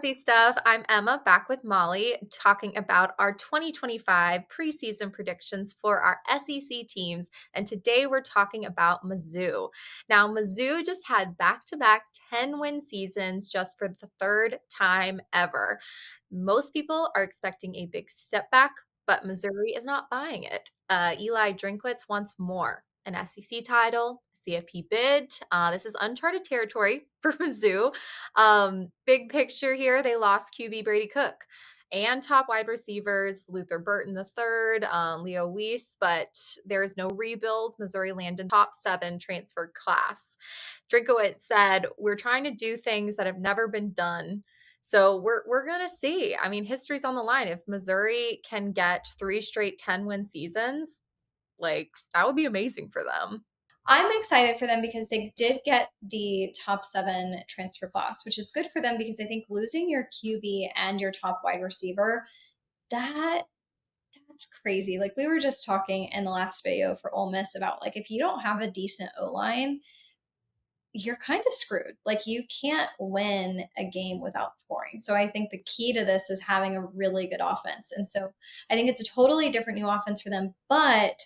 SEC Stuff. I'm Emma, back with Molly, talking about our 2025 preseason predictions for our SEC teams. And today we're talking about Mizzou. Now, Mizzou just had back-to-back 10-win seasons just for the third time ever. Most people are expecting a big step back, but Missouri is not buying it. Eli Drinkwitz wants more. An SEC title, CFP bid. This is uncharted territory for Mizzou. Big picture here, they lost QB Brady Cook and top wide receivers Luther Burton III, Leo Weiss, but there is no rebuild. Missouri landed top 7 transfer class. Drinkowitz said, "We're trying to do things that have never been done." So we're gonna see. I mean, history's on the line. If Missouri can get 3 straight 10-win seasons, like that would be amazing for them. I'm excited for them because they did get the top 7 transfer class, which is good for them because I think losing your QB and your top wide receiver, that that's crazy. Like we were just talking in the last video for Ole Miss about like if you don't have a decent O-line, you're kind of screwed. Like you can't win a game without scoring. So I think the key to this is having a really good offense. And so I think it's a totally different new offense for them, but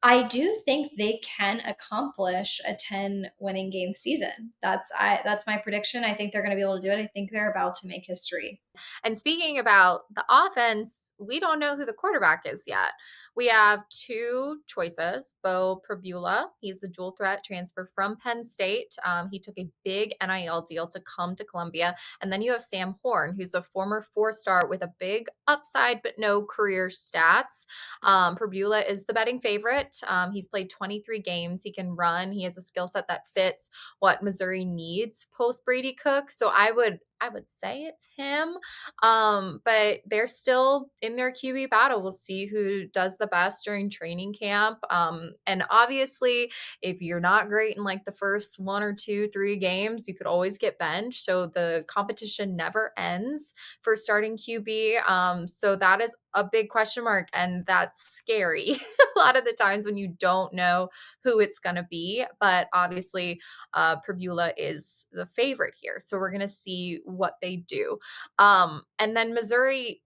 I do think they can accomplish a 10 winning game season. That's my prediction. I think they're going to be able to do it. I think they're about to make history. And speaking about the offense, we don't know who the quarterback is yet. We have 2 choices. Beau Pribula, he's the dual threat transfer from Penn State. He took a big NIL deal to come to Columbia. And then you have Sam Horn, who's a former 4-star with a big upside but no career stats. Pribula is the betting favorite. He's played 23 games. He can run. He has a skill set that fits what Missouri needs post Brady Cook. So I would say it's him. But they're still in their QB battle. We'll see who does the best during training camp. And obviously, if you're not great in like the first 1 or 2, 3 games, you could always get benched. So the competition never ends for starting QB. So that is a big question mark, and that's scary a lot of the times when you don't know who it's going to be. But obviously, Pribula is the favorite here. So we're going to see what they do. And then Missouri,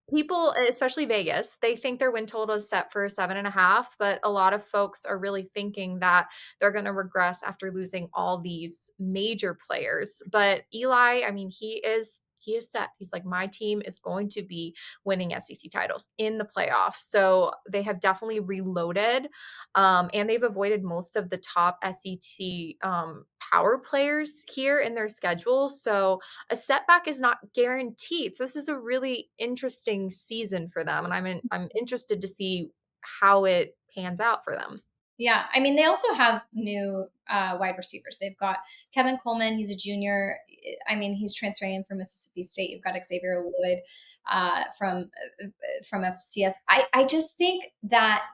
people, especially Vegas, they think their win total is set for 7.5, but a lot of folks are really thinking that they're going to regress after losing all these major players. But Eli, I mean, he is set. He's like, my team is going to be winning SEC titles in the playoffs. So they have definitely reloaded, and they've avoided most of the top SEC power players here in their schedule. So a setback is not guaranteed. So this is a really interesting season for them, and I'm interested to see how it pans out for them. Yeah, I mean, they also have new wide receivers. They've got Kevin Coleman. He's a junior. I mean, he's transferring in from Mississippi State. You've got Xavier Loyd from FCS. I just think that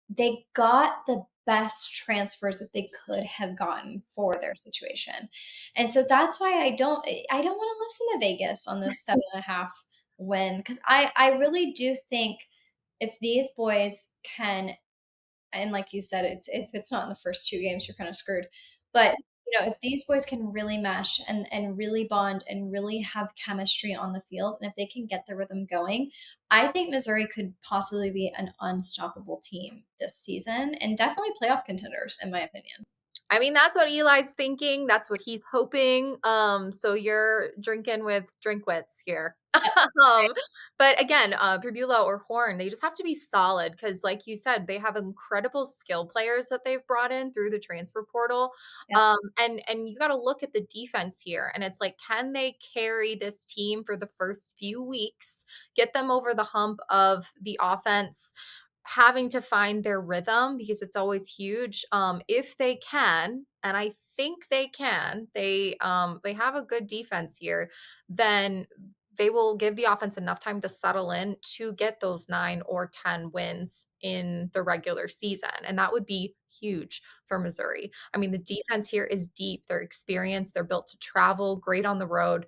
they got the best transfers that they could have gotten for their situation, and so that's why I don't want to listen to Vegas on this 7.5 win because I really do think if these boys can, and like you said, it's if it's not in the first 2 games, you're kind of screwed. But if these boys can really mesh and really bond and really have chemistry on the field, and if they can get the rhythm going, I think Missouri could possibly be an unstoppable team this season and definitely playoff contenders, in my opinion. I mean, that's what Eli's thinking. That's what he's hoping. So you're drinking with Drinkwitz here. um, but again, Pribula or Horn, they just have to be solid because, like you said, they have incredible skill players that they've brought in through the transfer portal. Yeah. And you got to look at the defense here, and it's like, can they carry this team for the first few weeks, get them over the hump of the offense? Having to find their rhythm because it's always huge. If they can, and I think they can, they have a good defense here, then they will give the offense enough time to settle in to get those 9 or 10 wins in the regular season. And that would be huge for Missouri. I mean, the defense here is deep, they're experienced, they're built to travel, great on the road.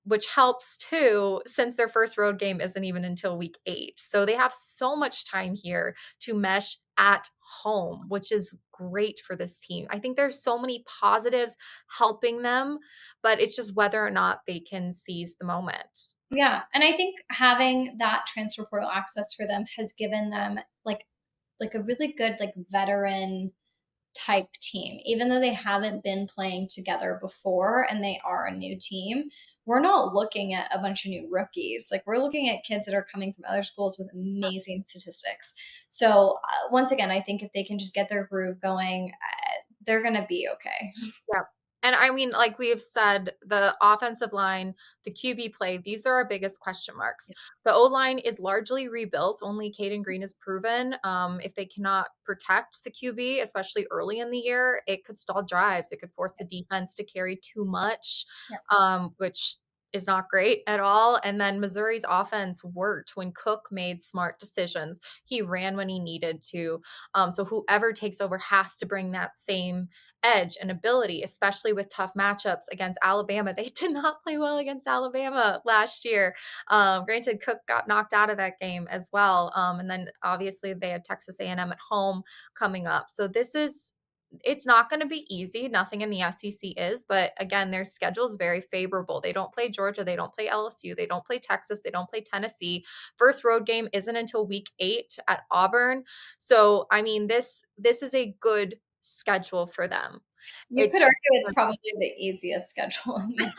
Which helps too, since their first road game isn't even until week 8. So they have so much time here to mesh at home, which is great for this team. I think there's so many positives helping them, but it's just whether or not they can seize the moment. Yeah, and I think having that transfer portal access for them has given them like a really good like veteran type team. Even though they haven't been playing together before and they are a new team, we're not looking at a bunch of new rookies. Like we're looking at kids that are coming from other schools with amazing statistics. So once again, I think if they can just get their groove going, they're going to be okay. Yeah. And I mean, like we have said, the offensive line, the QB play, these are our biggest question marks. The O line is largely rebuilt. Only Caden Green is proven. If they cannot protect the QB, especially early in the year, it could stall drives. It could force the defense to carry too much, Yeah. which is not great at all. And then Missouri's offense worked when Cook made smart decisions. He ran when he needed to. So whoever takes over has to bring that same edge and ability, especially with tough matchups against Alabama. They did not play well against Alabama last year. Granted, Cook got knocked out of that game as well, and then obviously they had Texas A&M at home coming up. So it's not going to be easy. Nothing in the SEC is, but again, their schedule is very favorable. They don't play Georgia, they don't play LSU, they don't play Texas, they don't play Tennessee. First road game isn't until week 8 at Auburn. So, I mean, this is a good schedule for them. You It's could just argue it's probably the easiest schedule in this.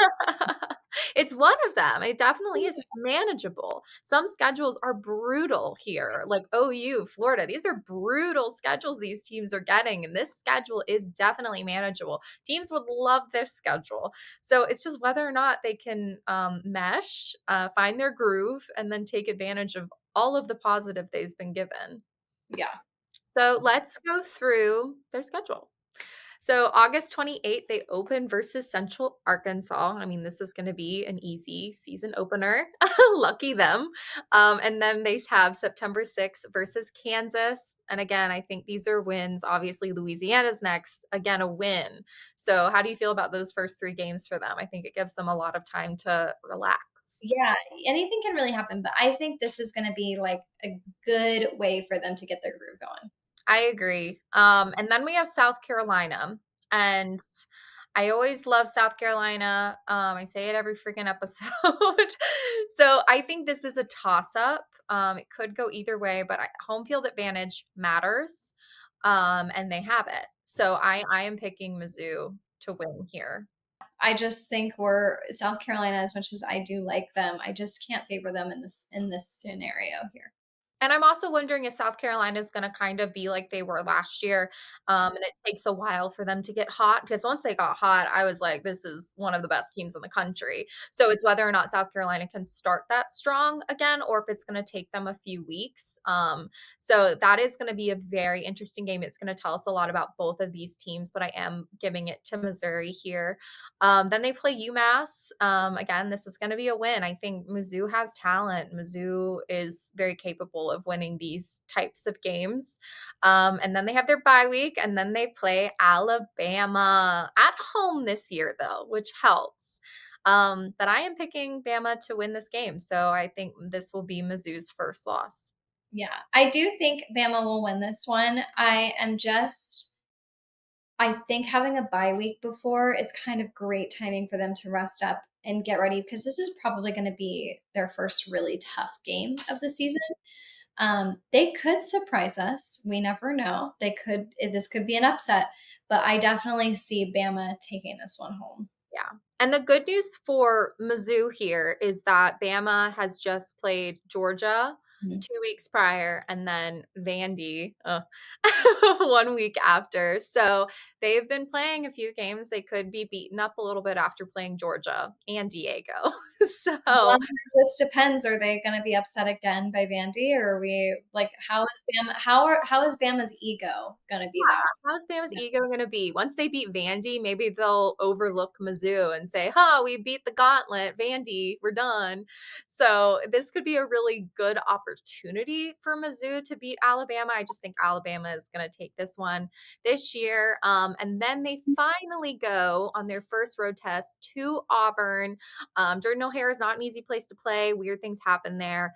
it's one of them. It definitely is. It's manageable. Some schedules are brutal here, like OU, Florida. These are brutal schedules these teams are getting, and this schedule is definitely manageable. Teams would love this schedule. So it's just whether or not they can mesh, find their groove, and then take advantage of all of the positive they've been given. Yeah. So let's go through their schedule. So August 28th, they open versus Central Arkansas. I mean, this is going to be an easy season opener. Lucky them. And then they have September 6th versus Kansas. And again, I think these are wins. Obviously, Louisiana's next. Again, a win. So how do you feel about those first 3 games for them? I think it gives them a lot of time to relax. Yeah, anything can really happen, but I think this is gonna be, like, a good way for them to get their groove going. I agree. And then we have South Carolina, and I always love South Carolina. I say it every freaking episode. So I think this is a toss up. It could go either way, but home field advantage matters, and they have it. So I am picking Mizzou to win here. I just think we're South Carolina, as much as I do like them, I just can't favor them in this scenario here. And I'm also wondering if South Carolina is gonna kind of be like they were last year, and it takes a while for them to get hot, because once they got hot, I was like, "This is one of the best teams in the country." So it's whether or not South Carolina can start that strong again, or if it's gonna take them a few weeks. So that is gonna be a very interesting game. It's gonna tell us a lot about both of these teams, but I am giving it to Missouri here. Then they play UMass. Again, this is going to be a win. I think Mizzou has talent. Mizzou is very capable of winning these types of games. And then they have their bye week, and then they play Alabama at home this year, though, which helps. But I am picking Bama to win this game. So I think this will be Mizzou's first loss. Yeah, I do think Bama will win this one. I think having a bye week before is kind of great timing for them to rest up and get ready because this is probably going to be their first really tough game of the season. They could surprise us. We never know. This could be an upset, but I definitely see Bama taking this one home. Yeah. And the good news for Mizzou here is that Bama has just played Georgia Mhm. 2 weeks prior and then Vandy 1 week after. So they've been playing a few games. They could be beaten up a little bit after playing Georgia and Diego. Well, So it just depends. Are they going to be upset again by Vandy, or are we like how is Bama? How is Bama's ego going to be that? how's Bama's ego gonna be? Once they beat Vandy, maybe they'll overlook Mizzou and say, "Huh, we beat the gauntlet, Vandy, we're done." So this could be a really good opportunity for Mizzou to beat Alabama. I just think Alabama is gonna take this one this year. And then they finally go on their first road test to Auburn. Jordan O'Hare is not an easy place to play. Weird things happen there.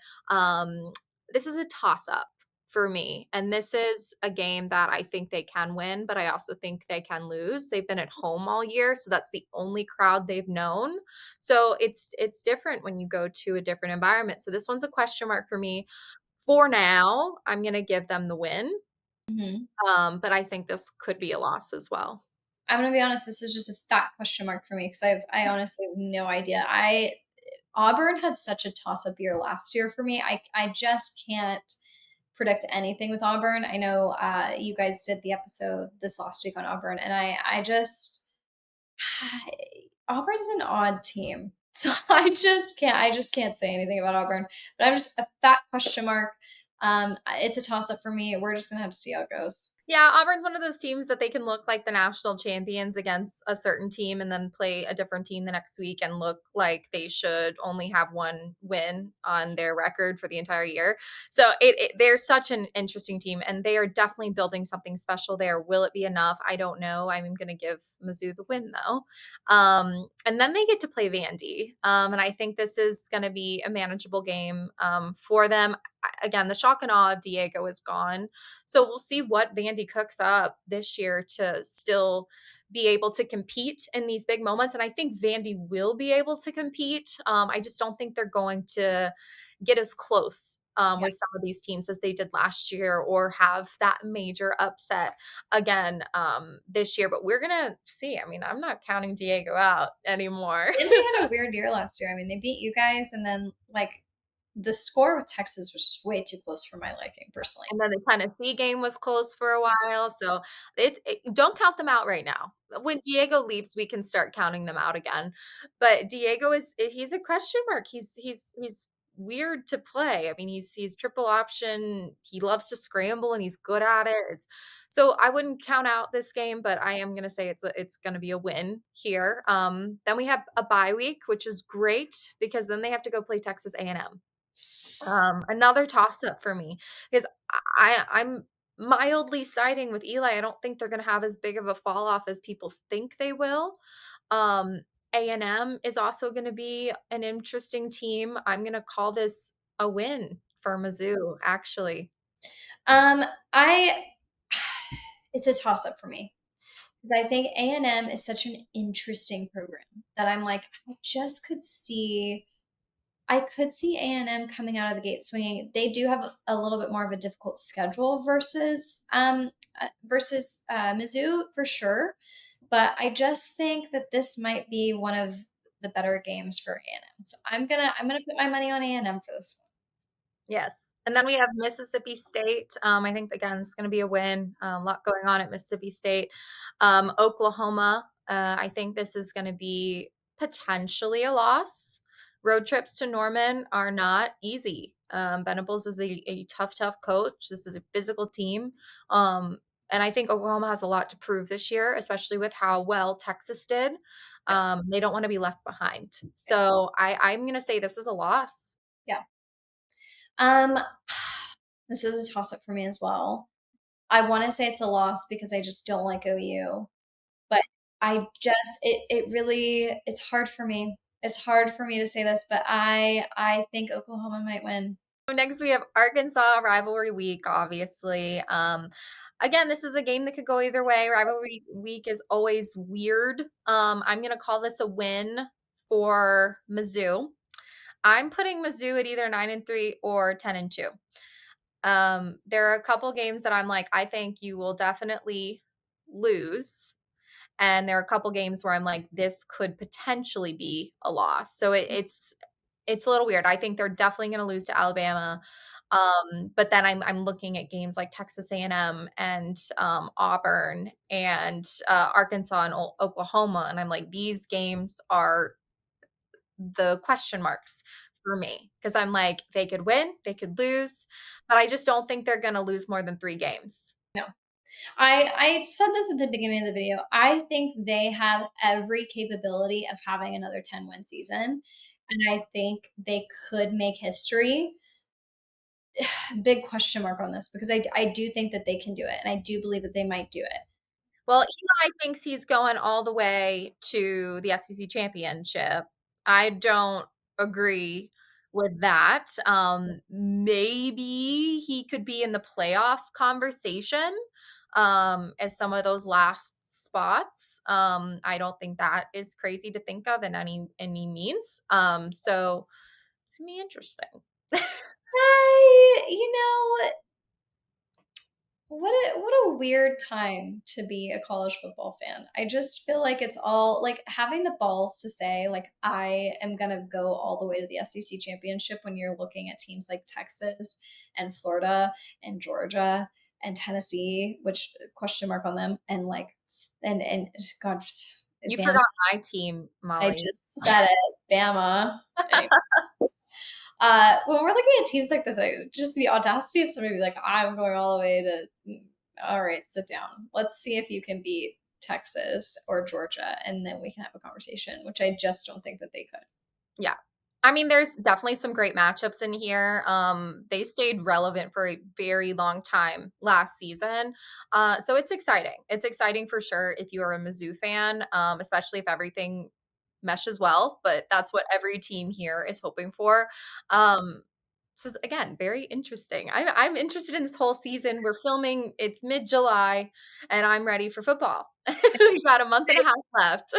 This is a toss up for me. And this is a game that I think they can win, but I also think they can lose. They've been at home all year, so that's the only crowd they've known. So it's different when you go to a different environment. So this one's a question mark for me. For now, I'm going to give them the win. Mhm. But I think this could be a loss as well. I'm gonna be honest, this is just a fat question mark for me because I honestly have no idea. I Auburn had such a toss-up year last year for me. I just can't predict anything with Auburn. I know you guys did the episode this last week on Auburn, and I just Auburn's an odd team. So I just can't say anything about Auburn. But I'm just a fat question mark. It's a toss up for me. We're just gonna have to see how it goes. Yeah, Auburn's one of those teams that they can look like the national champions against a certain team and then play a different team the next week and look like they should only have one win on their record for the entire year. So they're such an interesting team and they are definitely building something special there. Will it be enough? I don't know. I'm going to give Mizzou the win though. And then they get to play Vandy. And I think this is going to be a manageable game for them. Again, the shock and awe of Diego is gone. So we'll see what Vandy cooks up this year to still be able to compete in these big moments. And I think Vandy will be able to compete. I just don't think they're going to get as close Yeah. with some of these teams as they did last year or have that major upset again this year. But we're going to see. I mean, I'm not counting Diego out anymore. Vandy had a weird year last year. I mean, they beat you guys, and then like the score with Texas was just way too close for my liking, personally. And then the Tennessee game was close for a while, so don't count them out right now. When Diego leaves, we can start counting them out again. But Diego he's a question mark. He's weird to play. I mean, he's triple option. He loves to scramble and he's good at it. So I wouldn't count out this game, but I am gonna say it's gonna be a win here. Then we have a bye week, which is great because then they have to go play Texas A&M. Another toss-up for me because I'm mildly siding with Eli. I don't think they're gonna have as big of a fall off as people think they will. Um, A&M is also gonna be an interesting team. I'm gonna call this a win for Mizzou, actually. Um, I it's a toss up for me because I think A&M is such an interesting program that I'm like I just could see I could see A&M coming out of the gate swinging. They do have a little bit more of a difficult schedule versus Mizzou for sure, but I just think that this might be one of the better games for A&M. So I'm gonna put my money on A&M for this one. Yes. And then we have Mississippi State. I think again it's going to be a win. A lot going on at Mississippi State. Oklahoma. I think this is going to be potentially a loss. Road trips to Norman are not easy. Venables is a tough coach. This is a physical team. And I think Oklahoma has a lot to prove this year, especially with how well Texas did. Yeah, They don't want to be left behind. So I'm going to say this is a loss. yeah. Um, this is a toss up for me as well. I want to say it's a loss because I just don't like OU, but I just it really it's hard for me. It's hard for me to say this, but I think Oklahoma might win. Next, we have Arkansas rivalry week, obviously. Again, this is a game that could go either way. Rivalry week is always weird. I'm going to call this a win for Mizzou. I'm putting Mizzou at either 9-3 or 10-2. There are a couple games that I'm like, I think you will definitely lose. And there are a couple games where I'm like, this could potentially be a loss. So it's a little weird. I think they're definitely going to lose to Alabama. But then I'm looking at games like Texas A&M and Auburn and Arkansas and Oklahoma, and I'm like, these games are the question marks for me because I'm like, they could win, they could lose, but I just don't think they're going to lose more than 3 games. No. I said this at the beginning of the video. I think they have every capability of having another 10-win season, and I think they could make history. Big question mark on this because I do think that they can do it, and I do believe that they might do it. Well, Eli thinks he's going all the way to the SEC championship. I don't agree with that. Maybe he could be in the playoff conversation as some of those last spots. I don't think that is crazy to think of in any means. So it's gonna be interesting. You know, what a weird time to be a college football fan. I just feel like it's all like having the balls to say like I am gonna go all the way to the SEC championship when you're looking at teams like Texas and Florida and Georgia and Tennessee, which question mark on them, and like and God, You Bama. forgot my team, I Molly. just said it, Bama. Anyway. When we're looking at teams like this, just the audacity of somebody to be like, I'm going all the way to, all right, sit down. Let's see if you can beat Texas or Georgia, and then we can have a conversation, which I just don't think that they could. Yeah. I mean, there's definitely some great matchups in here. They stayed relevant for a very long time last season. So it's exciting. It's exciting for sure if you are a Mizzou fan, especially if everything meshes well, but that's what every team here is hoping for. Um, so again, very interesting. I'm interested in this whole season. We're filming, it's mid-July, and I'm ready for football. So We've got a month and a half left.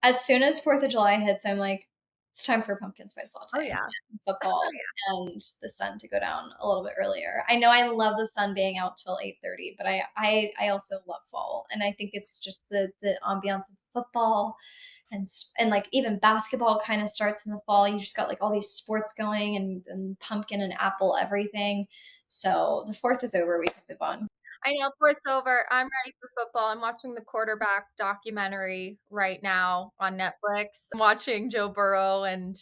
as soon as 4th of July hits, I'm like, it's time for pumpkin spice Oh latte yeah. and football and the sun to go down a little bit earlier. I know I love the sun being out till 8:30, but I also love fall, and I think it's just the ambiance of football and like even basketball kind of starts in the fall. You just got like all these sports going and pumpkin and apple everything. So the 4th is over. We can move on. I know, fourth's over. I'm ready for football. I'm watching the quarterback documentary right now on Netflix. I'm watching Joe Burrow and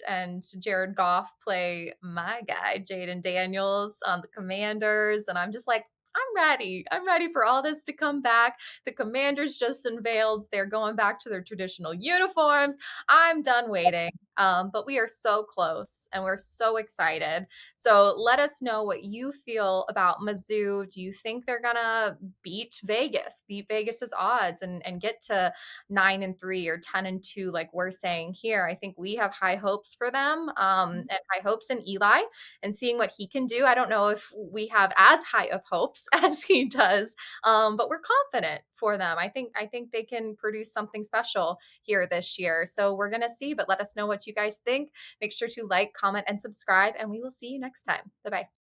Jared Goff play my guy, Jaden Daniels on the Commanders, and I'm just like, I'm ready. I'm ready for all this to come back. The Commanders just unveiled they're going back to their traditional uniforms. I'm done waiting. But we are so close and we're so excited. So let us know what you feel about Mizzou. Do you think they're gonna beat Vegas's odds and get to 9-3 or 10-2, like we're saying here? I think we have high hopes for them, and high hopes in Eli and seeing what he can do. I don't know if we have as high of hopes as he does, but we're confident for them. I think they can produce something special here this year. So we're gonna see, but let us know what you guys think. Make sure to like, comment, and subscribe, and we will see you next time. Bye bye.